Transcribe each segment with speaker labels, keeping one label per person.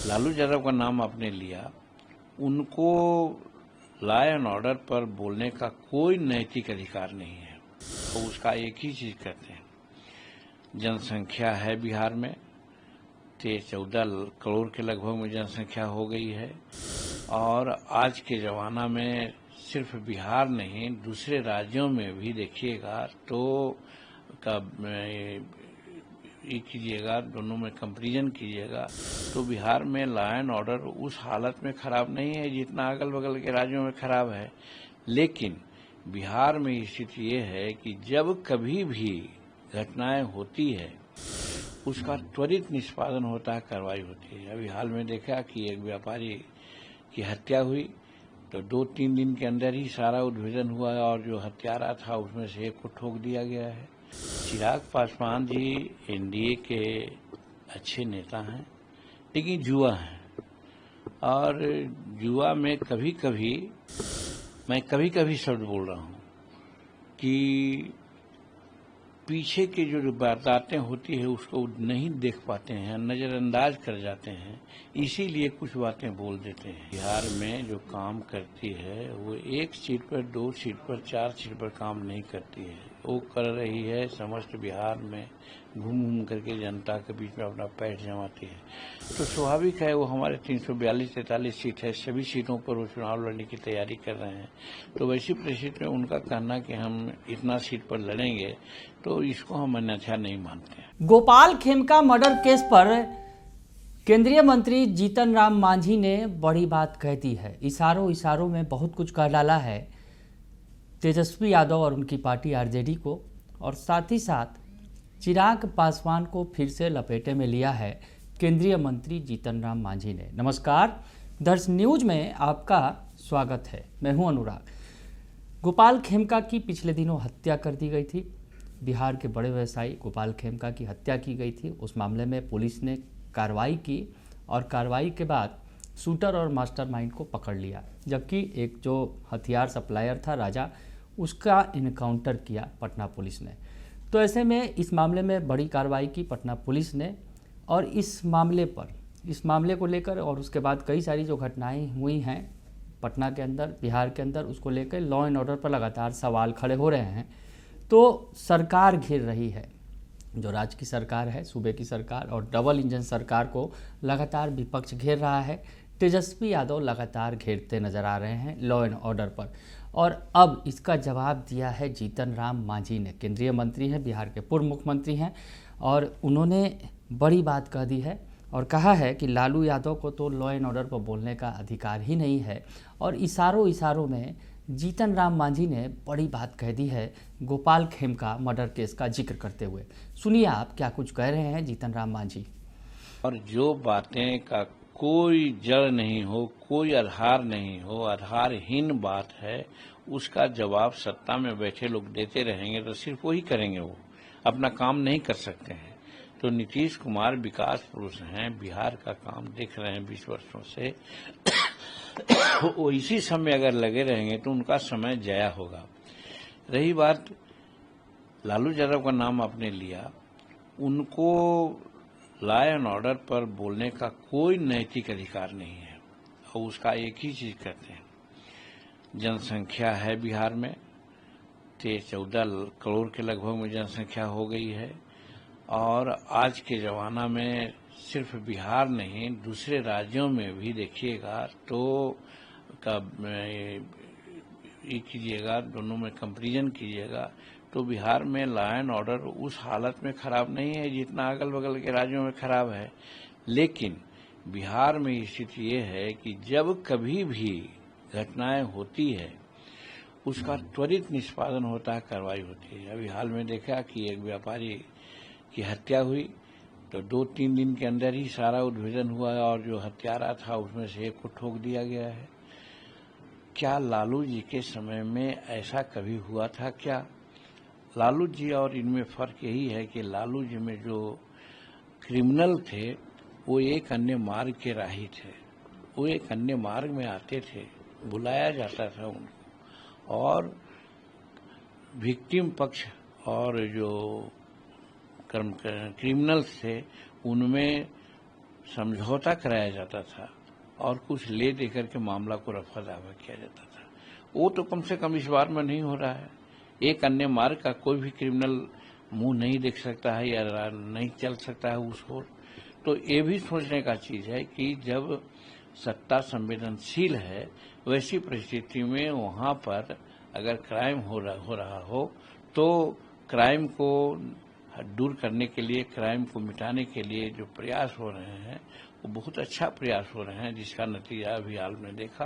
Speaker 1: लालू यादव का नाम आपने लिया, उनको लॉ एंड ऑर्डर पर बोलने का कोई नैतिक अधिकार नहीं है। तो उसका एक ही चीज कहते हैं, जनसंख्या है बिहार में 13-14 करोड़ के लगभग में जनसंख्या हो गई है, और आज के जमाना में सिर्फ बिहार नहीं दूसरे राज्यों में भी देखिएगा तो ये कीजिएगा, दोनों में कंपैरिजन कीजिएगा तो बिहार में लॉ एंड ऑर्डर उस हालत में खराब नहीं है जितना अगल बगल के राज्यों में खराब है। लेकिन बिहार में स्थिति ये है कि जब कभी भी घटनाएं होती है उसका त्वरित निष्पादन होता है, कार्रवाई होती है। अभी हाल में देखा कि एक व्यापारी की हत्या हुई तो 2-3 दिन के अंदर ही सारा उद्भेदन हुआ और जो हत्यारा था उसमें से एक को ठोक दिया गया है। चिराग पासवान जी एनडीए के अच्छे नेता हैं, लेकिन जुआ है, और जुआ में कभी कभी शब्द बोल रहा हूं कि पीछे के जो वारदातें होती है उसको नहीं देख पाते हैं, नजरअंदाज कर जाते हैं, इसीलिए कुछ बातें बोल देते हैं। बिहार में जो काम करती है वो 1 सीट पर, 2 सीट पर, 4 सीट पर काम नहीं करती है, वो कर रही है समस्त बिहार में घूम करके जनता के बीच में अपना पैर जमाती है। तो स्वाभाविक है वो हमारे 342-43 सीट है, सभी सीटों पर वो चुनाव लड़ने की तैयारी कर रहे हैं। तो वैसी परिस्थिति में उनका कहना कि हम इतना सीट पर लड़ेंगे तो इसको हम अन्यथा नहीं मानते।
Speaker 2: गोपाल खेमका मर्डर केस पर केंद्रीय मंत्री जीतन राम मांझी ने बड़ी बात कह दी है। इशारों में बहुत कुछ कह डाला है तेजस्वी यादव और उनकी पार्टी आरजेडी को, और साथ ही साथ चिराग पासवान को फिर से लपेटे में लिया है केंद्रीय मंत्री जीतन राम मांझी ने। नमस्कार, दर्श न्यूज में आपका स्वागत है। मैं हूं अनुराग। गोपाल खेमका की पिछले दिनों हत्या कर दी गई थी। बिहार के बड़े व्यवसायी गोपाल खेमका की हत्या की गई थी। उस मामले में पुलिस ने कार्रवाई की और कार्रवाई के बाद शूटर और मास्टरमाइंड को पकड़ लिया, जबकि एक जो हथियार सप्लायर था राजा, उसका इनकाउंटर किया पटना पुलिस ने। तो ऐसे में इस मामले में बड़ी कार्रवाई की पटना पुलिस ने, और इस मामले को लेकर और उसके बाद कई सारी जो घटनाएं हुई हैं पटना के अंदर, बिहार के अंदर, उसको लेकर लॉ एंड ऑर्डर पर लगातार सवाल खड़े हो रहे हैं। तो सरकार घिर रही है, जो राज्य की सरकार है, सूबे की सरकार, और डबल इंजन सरकार को लगातार विपक्ष घेर रहा है। तेजस्वी यादव लगातार घेरते नजर आ रहे हैं लॉ एंड ऑर्डर पर, और अब इसका जवाब दिया है जीतन राम मांझी ने। केंद्रीय मंत्री हैं, बिहार के पूर्व मुख्यमंत्री हैं, और उन्होंने बड़ी बात कह दी है और कहा है कि लालू यादव को तो लॉ एंड ऑर्डर पर बोलने का अधिकार ही नहीं है। और इशारों में जीतन राम मांझी ने बड़ी बात कह दी है गोपाल खेमका मर्डर केस का जिक्र करते हुए। सुनिए आप क्या कुछ कह रहे हैं जीतन राम मांझी।
Speaker 1: और जो बातें का कोई जड़ नहीं हो, कोई आधार नहीं हो, आधारहीन बात है, उसका जवाब सत्ता में बैठे लोग देते रहेंगे तो सिर्फ वही करेंगे, वो अपना काम नहीं कर सकते हैं। तो नीतीश कुमार विकास पुरुष हैं, बिहार का काम देख रहे हैं 20 वर्षों से वो इसी समय अगर लगे रहेंगे तो उनका समय जया होगा। रही बात लालू यादव का नाम आपने लिया, उनको लॉ एंड ऑर्डर पर बोलने का कोई नैतिक अधिकार नहीं है, और उसका एक ही चीज कहते हैं, जनसंख्या है बिहार में 13-14 करोड़ के लगभग में जनसंख्या हो गई है, और आज के जमाना में सिर्फ बिहार नहीं दूसरे राज्यों में भी देखिएगा तो ये कीजिएगा, दोनों में कंपैरिजन कीजिएगा तो बिहार में लॉ एंड ऑर्डर उस हालत में खराब नहीं है जितना अगल बगल के राज्यों में खराब है। लेकिन बिहार में स्थिति ये है कि जब कभी भी घटनाएं होती है उसका त्वरित निष्पादन होता है, कार्रवाई होती है। अभी हाल में देखा कि एक व्यापारी की हत्या हुई तो 2-3 दिन के अंदर ही सारा उद्भेदन हुआ और जो हत्यारा था उसमें से एक को ठोक दिया गया है। क्या लालू जी के समय में ऐसा कभी हुआ था क्या? लालू जी और इनमें फर्क यही है कि लालू जी में जो क्रिमिनल थे वो एक अन्य मार्ग के राही थे, वो एक अन्य मार्ग में आते थे, बुलाया जाता था उनको, और विक्टिम पक्ष और जो क्रिमिनल्स थे उनमें समझौता कराया जाता था और कुछ ले देकर के मामला को रफा दफा किया जाता था। वो तो कम से कम इस बार में नहीं हो रहा है। एक अन्य मार्ग का कोई भी क्रिमिनल मुंह नहीं देख सकता है या नहीं चल सकता है उस ओर। तो ये भी सोचने का चीज है कि जब सत्ता संवेदनशील है, वैसी परिस्थिति में वहां पर अगर क्राइम हो रहा हो तो क्राइम को दूर करने के लिए, क्राइम को मिटाने के लिए जो प्रयास हो रहे हैं वो बहुत अच्छा प्रयास हो रहे हैं, जिसका नतीजा अभी हाल में देखा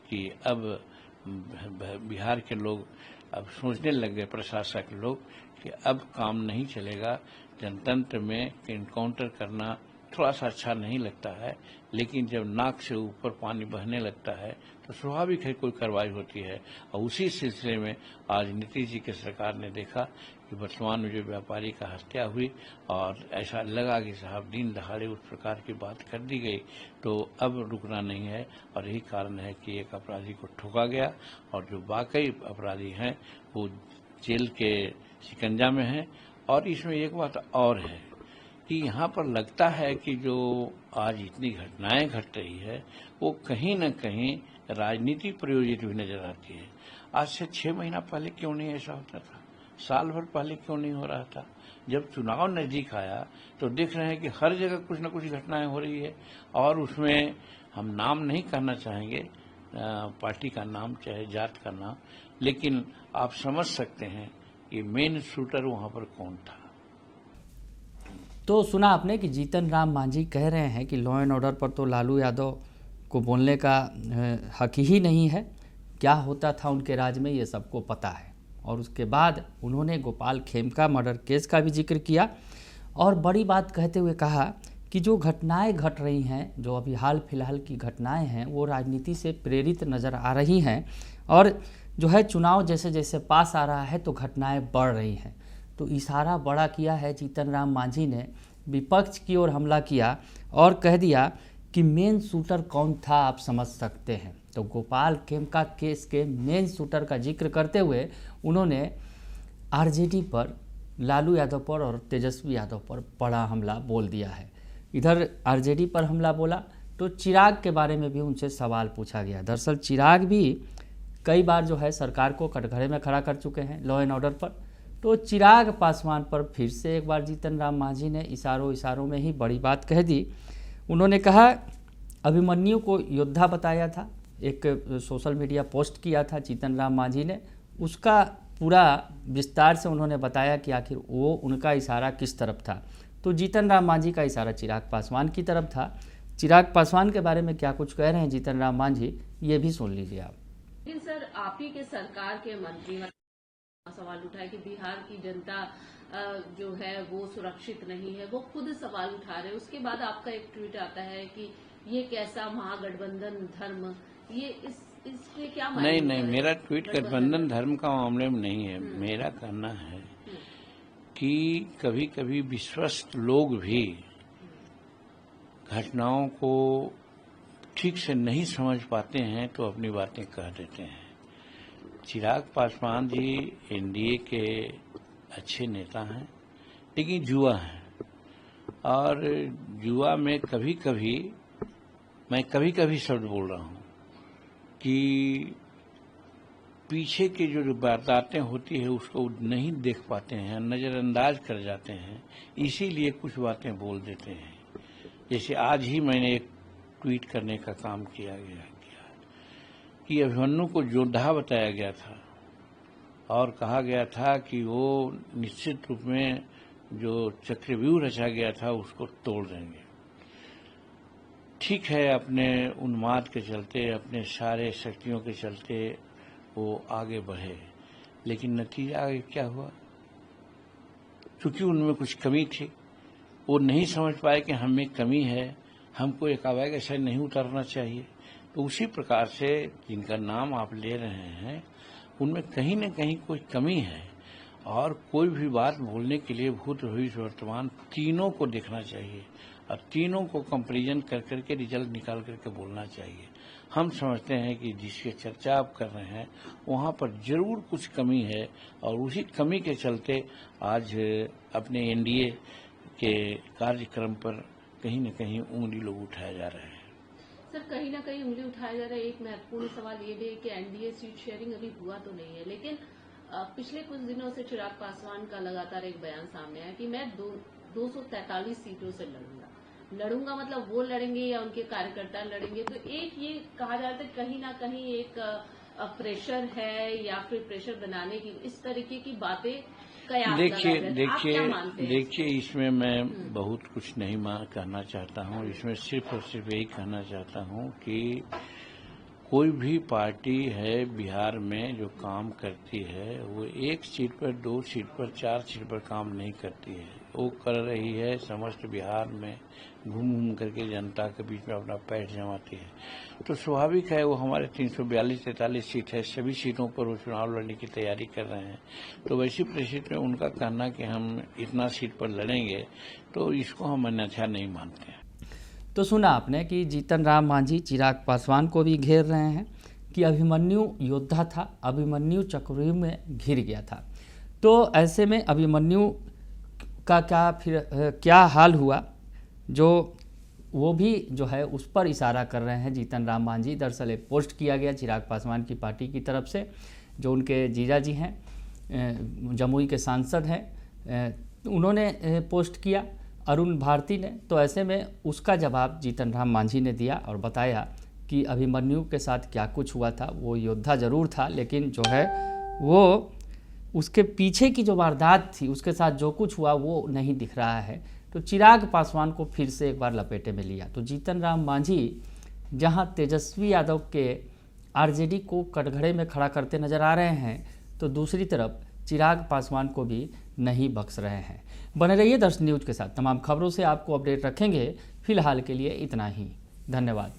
Speaker 1: कि अब बिहार के लोग अब सोचने लग गए, प्रशासक लोग, कि अब काम नहीं चलेगा। जनतंत्र में इनकाउंटर करना थोड़ा सा अच्छा नहीं लगता है, लेकिन जब नाक से ऊपर पानी बहने लगता है तो स्वाभाविक है कोई कार्रवाई होती है। और उसी सिलसिले में आज नीतीश जी की सरकार ने देखा कि वर्तमान में जो व्यापारी का हत्या हुई और ऐसा लगा कि साहब दिन दहाड़े उस प्रकार की बात कर दी गई, तो अब रुकना नहीं है। और यही कारण है कि एक अपराधी को ठोका गया और जो वाकई अपराधी हैं वो जेल के शिकंजा में हैं। और इसमें एक बात और है कि यहाँ पर लगता है कि जो आज इतनी घटनाएं घट रही है वो कहीं न कहीं राजनीति प्रयोजित भी नजर आती है। आज से 6 महीना पहले क्यों नहीं ऐसा होता था? साल भर पहले क्यों नहीं हो रहा था? जब चुनाव नजदीक आया तो देख रहे हैं कि हर जगह कुछ न कुछ घटनाएं हो रही है। और उसमें हम नाम नहीं कहना चाहेंगे, पार्टी का नाम चाहे जात का नाम, लेकिन आप समझ सकते हैं कि मेन शूटर वहां पर कौन था।
Speaker 2: तो सुना आपने कि जीतन राम मांझी कह रहे हैं कि लॉ एंड ऑर्डर पर तो लालू यादव को बोलने का हक ही नहीं है, क्या होता था उनके राज में ये सबको पता है। और उसके बाद उन्होंने गोपाल खेमका मर्डर केस का भी जिक्र किया और बड़ी बात कहते हुए कहा कि जो घटनाएं घट रही हैं, जो अभी हाल फिलहाल की घटनाएं हैं, वो राजनीति से प्रेरित नज़र आ रही हैं। और जो है चुनाव जैसे जैसे पास आ रहा है तो घटनाएं बढ़ रही हैं। तो इशारा बड़ा किया है जीतन राम मांझी ने, विपक्ष की ओर हमला किया और कह दिया कि मेन शूटर कौन था आप समझ सकते हैं। तो गोपाल खेमका केस के मेन शूटर का जिक्र करते हुए उन्होंने आरजेडी पर, लालू यादव पर और तेजस्वी यादव पर बड़ा हमला बोल दिया है। इधर आरजेडी पर हमला बोला तो चिराग के बारे में भी उनसे सवाल पूछा गया। दरअसल चिराग भी कई बार जो है सरकार को कटघरे में खड़ा कर चुके हैं लॉ एंड ऑर्डर पर। तो चिराग पासवान पर फिर से एक बार जीतन राम मांझी ने इशारों में ही बड़ी बात कह दी। उन्होंने कहा अभिमन्यु को योद्धा बताया था, एक सोशल मीडिया पोस्ट किया था जीतन राम मांझी ने, उसका पूरा विस्तार से उन्होंने बताया कि आखिर वो उनका इशारा किस तरफ था। तो जीतन राम मांझी का इशारा चिराग पासवान की तरफ था। चिराग पासवान के बारे में क्या कुछ कह रहे हैं जीतन राम मांझी, ये भी सुन लीजिए आप।
Speaker 3: लेकिन सर, आप ही के सरकार के मंत्री सवाल उठाए कि बिहार की जनता जो है वो सुरक्षित नहीं है, वो खुद सवाल उठा रहे। उसके बाद आपका एक ट्वीट आता है कि ये कैसा महागठबंधन धर्म, ये इसके क्या
Speaker 1: नहीं, मेरा ट्वीट गठबंधन धर्म का मामले में नहीं है। मेरा कहना है कि कभी कभी विश्वस्त लोग भी घटनाओं को ठीक से नहीं समझ पाते हैं तो अपनी बातें कह देते हैं। चिराग पासवान जी एनडीए के अच्छे नेता हैं, लेकिन जुआ है। और जुआ में कभी कभी शब्द बोल रहा हूं कि पीछे की जो वारदातें होती है उसको नहीं देख पाते हैं, नजरअंदाज कर जाते हैं, इसीलिए कुछ बातें बोल देते हैं। जैसे आज ही मैंने एक ट्वीट करने का काम किया कि अभिमन्यु को योद्धा बताया गया था और कहा गया था कि वो निश्चित रूप में जो चक्रव्यूह रचा गया था उसको तोड़ देंगे। ठीक है, अपने उन्माद के चलते, अपने सारे शक्तियों के चलते वो आगे बढ़े, लेकिन नतीजा आगे क्या हुआ? क्योंकि उनमें कुछ कमी थी, वो नहीं समझ पाए कि हमें कमी है, हमको एकाएक ऐसा नहीं उतरना चाहिए। तो उसी प्रकार से जिनका नाम आप ले रहे हैं उनमें कहीं न कहीं कोई कमी है और कोई भी बात बोलने के लिए भूत भविष्य वर्तमान तीनों को देखना चाहिए और तीनों को कंपैरिजन कर करके रिजल्ट निकाल करके बोलना चाहिए। हम समझते हैं कि जिसकी चर्चा आप कर रहे हैं वहाँ पर जरूर कुछ कमी है और उसी कमी के चलते आज अपने एनडीए के कार्यक्रम पर कहीं न कहीं उंगली लोग उठाए जा रहे हैं।
Speaker 3: सर, कहीं ना कहीं उंगली उठाया जा रहा है। एक महत्वपूर्ण सवाल ये भी है कि एनडीए सीट शेयरिंग अभी हुआ तो नहीं है, लेकिन पिछले कुछ दिनों से चिराग पासवान का लगातार एक बयान सामने आया कि मैं 243 सीटों से लड़ूंगा मतलब वो लड़ेंगे या उनके कार्यकर्ता लड़ेंगे। तो एक ये कहा जाता है कहीं ना कहीं एक प्रेशर है या फिर प्रेशर बनाने की इस तरीके की बातें कयास लगाए जाते हैं। आप क्या मानते हैं?
Speaker 1: देखिए इसमें मैं बहुत कुछ नहीं कहना चाहता हूँ। इसमें सिर्फ और सिर्फ यही कहना चाहता हूँ कि कोई भी पार्टी है बिहार में जो काम करती है वो 1 सीट पर, 2 सीट पर, 4 सीट पर काम नहीं करती है। वो कर रही है समस्त बिहार में घूम घूम करके जनता के बीच में अपना पैर जमाती है। तो स्वाभाविक है वो हमारे 342-43 सीट है, सभी सीटों पर वो चुनाव लड़ने की तैयारी कर रहे हैं। तो वैसी परिस्थिति में उनका कहना कि हम इतना सीट पर लड़ेंगे तो इसको हम अन्यथा नहीं मानते हैं।
Speaker 2: तो सुना आपने कि जीतन राम मांझी चिराग पासवान को भी घेर रहे हैं कि अभिमन्यु योद्धा था, अभिमन्यु चक्रव्यूह में घिर गया था। तो ऐसे में अभिमन्यु का क्या हाल हुआ, जो वो भी जो है उस पर इशारा कर रहे हैं जीतन राम मांझी। दरअसल एक पोस्ट किया गया चिराग पासवान की पार्टी की तरफ से, जो उनके जीजा जी हैं, जमुई के सांसद हैं, उन्होंने पोस्ट किया, अरुण भारती ने। तो ऐसे में उसका जवाब जीतन राम मांझी ने दिया और बताया कि अभिमन्यु के साथ क्या कुछ हुआ था। वो योद्धा ज़रूर था, लेकिन जो है वो उसके पीछे की जो वारदात थी, उसके साथ जो कुछ हुआ वो नहीं दिख रहा है। तो चिराग पासवान को फिर से एक बार लपेटे में लिया। तो जीतन राम मांझी जहां तेजस्वी यादव के आरजेडी को कटघरे में खड़ा करते नजर आ रहे हैं, तो दूसरी तरफ चिराग पासवान को भी नहीं बख्श रहे हैं। बने रहिए दर्शन न्यूज के साथ, तमाम खबरों से आपको अपडेट रखेंगे। फिलहाल के लिए इतना ही, धन्यवाद।